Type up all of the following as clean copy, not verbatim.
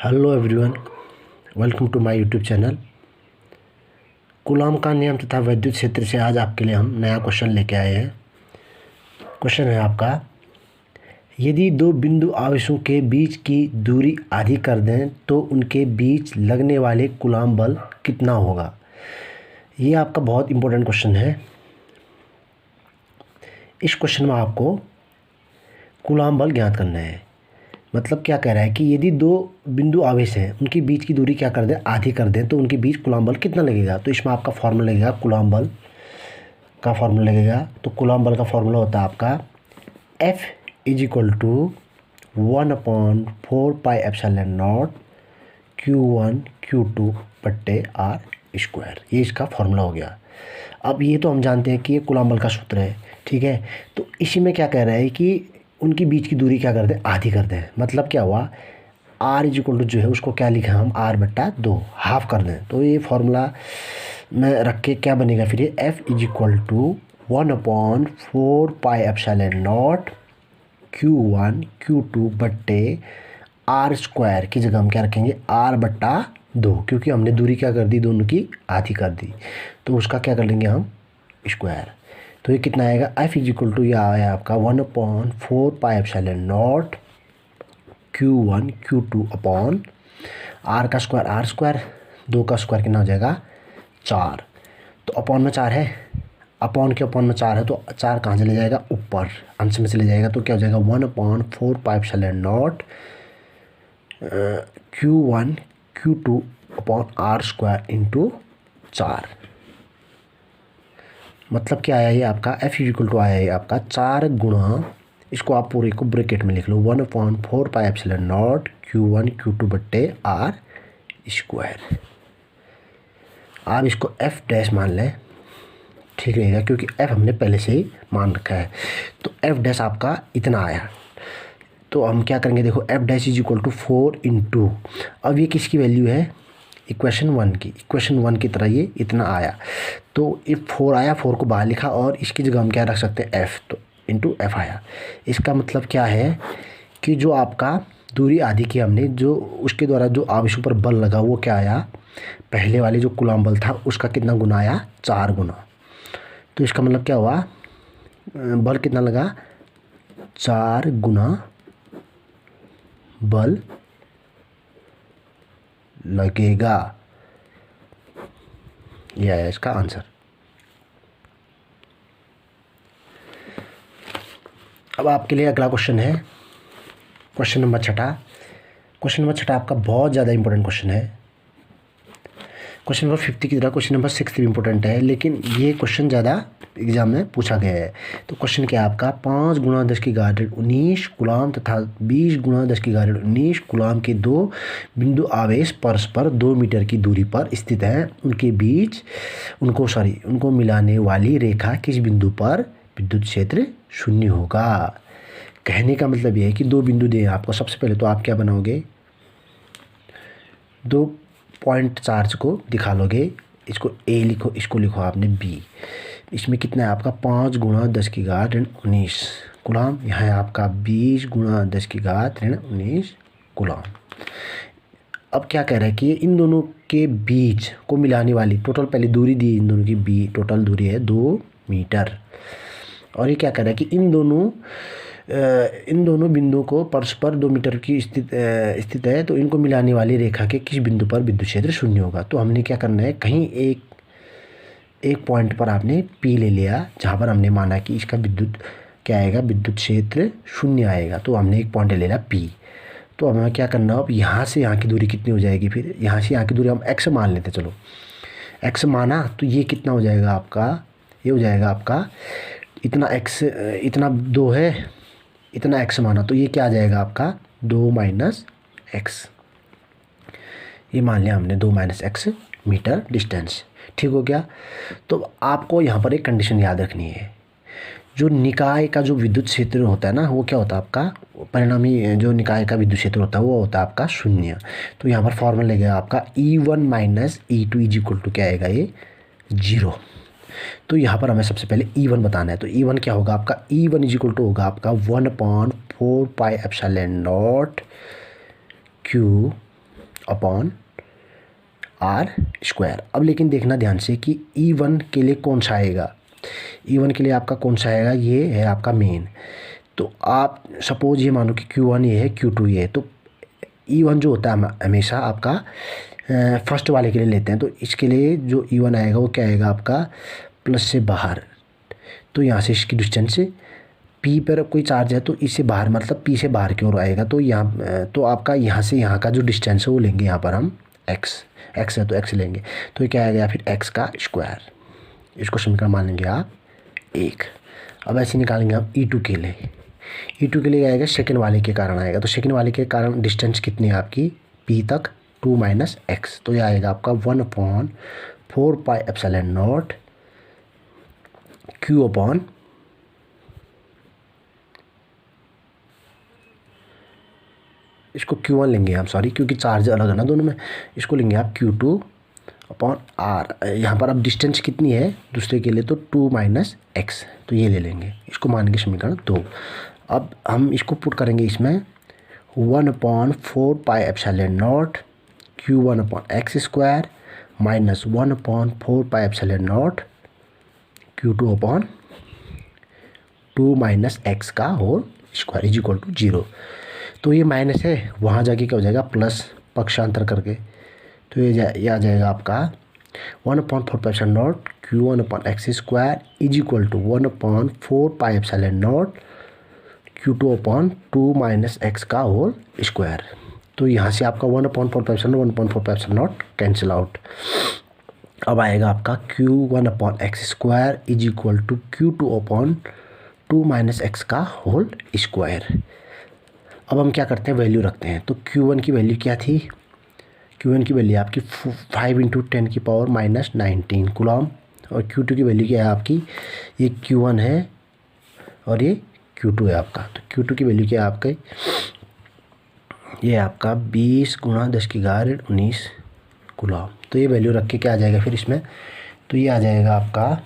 Hello everyone, welcome to my YouTube channel. Coulomb का नियम तथा विद्युत क्षेत्र से आज आपके लिए हम नया क्वेश्चन लेके आए हैं। क्वेश्चन है आपका, यदि दो बिंदु आवेशों के बीच की दूरी आधी कर दें तो उनके बीच लगने वाले कूलॉम बल कितना होगा। ये आपका बहुत इंपॉर्टेंट क्वेश्चन है। इस क्वेश्चन में आपको कूलॉम बल ज्ञात करना है। मतलब क्या कह रहा है कि यदि दो बिंदु आवेश हैं, उनके बीच की दूरी क्या कर दें, आधी कर दें, तो उनके बीच कूलॉम बल कितना लगेगा। तो इसमें आपका फॉर्मूला लगेगा, कूलॉम बल का फॉर्मूला लगेगा। तो कूलॉम बल का फॉर्मूला होता है आपका F = 1/4πε0 Q1 Q2 R²। ये इसका फॉर्मूला हो गया। अब ये तो हम जानते हैं कि ये कूलॉम बल का सूत्र है, ठीक है। तो इसी में क्या कह रहा है कि उनकी बीच की दूरी क्या कर दें, आधी कर दें। मतलब क्या हुआ, R जो है उसको क्या लिखा हम, R/2 हाफ कर दें। तो ये फॉर्मूला में रख के क्या बनेगा फिर, ये F = 1/4πε0 Q1 Q2 R² की जगह हम क्या रखेंगे, R/2, क्योंकि हमने दूरी क्या कर दी, दोनों की आधी कर दी। तो उसका क्या कर लेंगे हम, स्क्वायर। तो ये कितना आएगा, F = यह आया आपका 1/4πε0 Q1 Q2 R का स्क्वायर R², 2 का स्क्वायर कितना हो जाएगा, 4। तो अपॉन में 4 है, अपॉन के अपॉन में 4 है, तो 4 कहाँ चले जाएगा, ऊपर अंश में चले जाएगा। तो क्या हो जाएगा, 1/4πε0 Q1 Q2 R² × 4। मतलब क्या आया ये आपका, F = आया ये आपका 4 गुणा, इसको आप पूरे को ब्रैकेट में लिख लो, 1/4πε0 Q1 Q2 R²। आप इसको F' मान लें, ठीक रहेगा, क्योंकि F हमने पहले से ही मान रखा है। तो F' आपका इतना आया। तो हम क्या करेंगे, देखो F' = 4 × अब ये किसकी वैल्यू है, इक्वेशन 1 की तरह ये इतना आया। तो ये 4 आया, 4 को बाहर लिखा और इसकी जगह हम क्या रख सकते हैं, F। तो इंटू F आया। इसका मतलब क्या है कि जो आपका दूरी आधी की हमने, जो उसके द्वारा जो आवेशों पर बल लगा वो क्या आया, पहले वाले जो कूलॉम बल था उसका कितना गुना आया, 4 गुना। तो इसका मतलब क्या हुआ, बल कितना लगा, 4 गुना बल लगेगा। यह है इसका आंसर। अब आपके लिए अगला क्वेश्चन है, क्वेश्चन नंबर 6। क्वेश्चन नंबर 6 आपका बहुत ज़्यादा इंपॉर्टेंट क्वेश्चन है। क्वेश्चन नंबर 50 की तरह क्वेश्चन नंबर 6 भी इंपॉर्टेंट है, लेकिन ये क्वेश्चन ज़्यादा एग्जाम में पूछा गया है। तो क्वेश्चन क्या है आपका, 5 × 10⁻19 कूलॉम तथा 20 × 10⁻19 कूलॉम के दो बिंदु आवेश परस्पर 2 मीटर की दूरी पर स्थित हैं। उनके बीच उनको मिलाने वाली रेखा किस बिंदु पर विद्युत क्षेत्र 0 होगा। कहने का मतलब ये है कि दो बिंदु दें आपको। सबसे पहले तो आप क्या बनाओगे, 2 पॉइंट चार्ज को दिखा लोगे, इसको A लिखो, इसको लिखो आपने B। इसमें कितना है आपका, 5 × 10⁻19 कूलॉम, यहाँ है आपका 20 × 10⁻19 कूलॉम। अब क्या कह रहा है कि इन दोनों के बीच को मिलाने वाली टोटल, पहले दूरी दी इन दोनों की, टोटल दूरी है 2 मीटर। और ये क्या कह रहा है कि इन दोनों बिंदुओं को परस्पर 2 मीटर की स्थित है। तो इनको मिलाने वाली रेखा के किस बिंदु पर विद्युत क्षेत्र 0 होगा। तो हमने क्या करना है, कहीं एक पॉइंट पर आपने P ले लिया, जहाँ पर हमने माना कि इसका विद्युत क्या आएगा, विद्युत क्षेत्र 0 आएगा। तो हमने एक पॉइंट ले लिया P। तो हमें क्या करना, अब यहाँ से यहाँ की दूरी कितनी हो जाएगी, फिर यहाँ से यहाँ की दूरी हम x मान लेते, चलो x माना। तो ये कितना हो जाएगा आपका, ये हो जाएगा आपका इतना x, इतना 2 है, इतना x माना, तो ये क्या आ जाएगा आपका 2 - x। ये मान लिया हमने 2 - x मीटर डिस्टेंस, ठीक हो गया। तो आपको यहाँ पर एक कंडीशन याद रखनी है, जो निकाय का जो विद्युत क्षेत्र होता है ना, वो क्या होता है आपका, परिणामी जो निकाय का विद्युत क्षेत्र होता है वो होता है आपका 0। तो यहाँ पर फॉर्मूला लगेगा आपका E1 - E2 = क्या आएगा, ये 0। तो यहाँ पर हमें सबसे पहले E1 बताना है। तो E1 क्या होगा आपका, E1 = होगा आपका 1/4πε0 Q अपॉन आर स्क्वायर। अब लेकिन देखना ध्यान से कि E1 के लिए कौन सा आएगा। E1 के लिए आपका कौन सा आएगा, ये है आपका मेन। तो आप सपोज ये मानो कि Q1 ये है, Q2 ये है, तो E1 जो होता है हमेशा आपका फर्स्ट वाले के लिए लेते हैं। तो इसके लिए जो E1 आएगा वो क्या आएगा आपका, प्लस से बाहर। तो यहाँ से इसकी डिस्टेंस P पर कोई चार्ज है तो इससे बाहर, मतलब P से बाहर की ओर आएगा। तो यहाँ तो आपका यहाँ से यहाँ का जो डिस्टेंस है वो लेंगे यहाँ पर हम x है तो x लेंगे। तो ये क्या आएगा फिर x का स्क्वायर। इसको समीकरण मान लेंगे आप 1। अब ऐसे निकालेंगे हम E2 के लिए। E2 के लिए आएगा सेकंड वाले के कारण आएगा। तो सेकंड वाले के कारण डिस्टेंस कितनी है आपकी, P तक 2 माइनस x। तो ये आएगा आपका 1/4πε0 Q अपॉन इसको Q1 लेंगे हम, सॉरी क्योंकि चार्ज अलग है ना दोनों में। इसको लेंगे आप Q2 अपॉन R। यहाँ पर अब डिस्टेंस कितनी है दूसरे के लिए, तो 2 माइनस x। तो ये ले लेंगे, इसको मानेंगे समीकरण 2। अब हम इसको पुट करेंगे इसमें 1/4πε0 Q1 upon x square minus 1/4πε0 Q2 upon 2 minus x का whole square is equal to 0। तो ये माइनस है, वहाँ जाके क्या हो जाएगा प्लस, पक्षांतर करके। तो ये आ जाएगा आपका 1/4πε0 Q1 upon x square is equal to 1/4πε0 Q2 upon 2 minus x का होल स्क्वायर। तो यहाँ से आपका 1/4πε0 कैंसिल आउट। अब आएगा आपका Q1 upon x square is equal to Q2 upon 2 minus x का होल स्क्वायर। अब हम क्या करते हैं, वैल्यू रखते हैं। तो Q1 की वैल्यू क्या थी, Q1 की वैल्यू आपकी 5 × 10⁻⁹ कूलम। और Q2 की वैल्यू क्या है आपकी, ये Q1 है और ये Q2 है आपका। तो Q2 की वैल्यू क्या है आपके, ये आपका 20 × 10⁻⁹ कूलम। तो ये वैल्यू रख के क्या आ जाएगा फिर इसमें, तो ये आ जाएगा आपका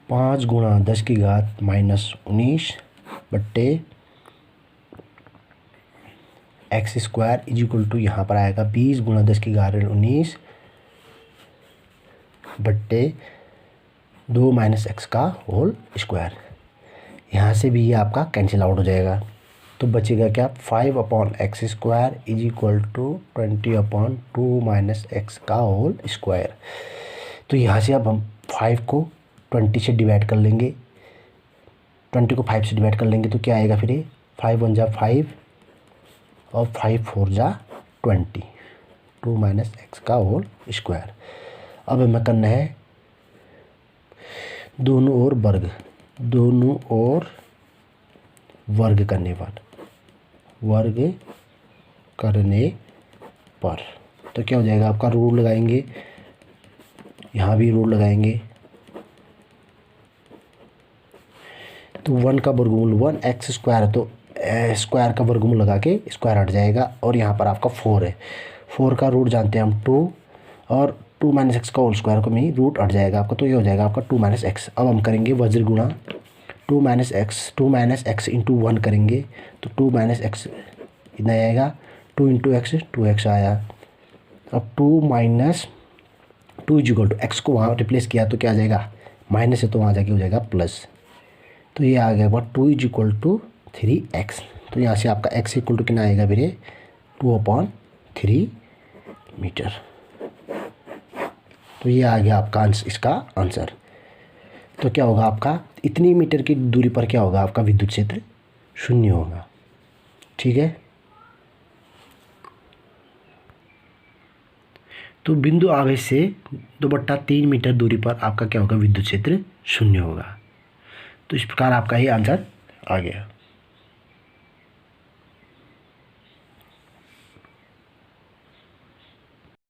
5 × 10⁻⁻⁹ बट्टे x square is equal to यहाँ पर आएगा 20 × 10⁻⁹ बट्टे 2 माइनस x का होल स्क्वायर। यहाँ से भी ये आपका कैंसिल आउट हो जाएगा। तो बचेगा क्या, 5/x square is equal to 20/2 minus x का होल स्क्वायर। तो यहाँ से अब हम 5 को 20 से डिवाइड कर लेंगे, 20 को 5 से डिवाइड कर लेंगे तो क्या आएगा फिर ये 5 × 1 = 5 और 5 × 4 = 20, 2 माइनस x का होल स्क्वायर। अब हमें करना है दोनों ओर वर्ग करने पर तो क्या हो जाएगा आपका, रूल लगाएंगे, यहाँ भी रूल लगाएंगे। तो 1 का वर्गमूल 1x स्क्वायर है तो स्क्वायर का वर्गमूल लगा के स्क्वायर हट जाएगा। और यहाँ पर आपका 4 है, 4 का रूट जानते हैं हम 2 और 2 माइनस एक्स का होल स्क्वायर को में रूट हट जाएगा आपका। तो ये हो जाएगा आपका 2 माइनस एक्स। अब हम करेंगे वज्र गुणा 2 माइनस एक्स इंटू 1 करेंगे तो 2 माइनस एक्स इतना आएगा, 2 इंटू एक्स 2x आया। अब 2 minus 2 is equal to x को वहाँ रिप्लेस किया तो क्या आ जाएगा, माइनस है तो वहाँ जाके हो जाएगा प्लस। तो ये आ गया 2 इज इक्वल टू 3x। तो यहाँ से आपका x इक्वल टू कितना आएगा मेरे 2/3 मीटर। तो ये आ गया आपका इसका आंसर। तो क्या होगा आपका, इतनी मीटर की दूरी पर क्या होगा आपका विद्युत क्षेत्र 0 होगा। ठीक है, तो बिंदु आवेश से 2/3 मीटर दूरी पर आपका क्या होगा, विद्युत क्षेत्र 0 होगा। तो इस प्रकार आपका ये आंसर आ गया।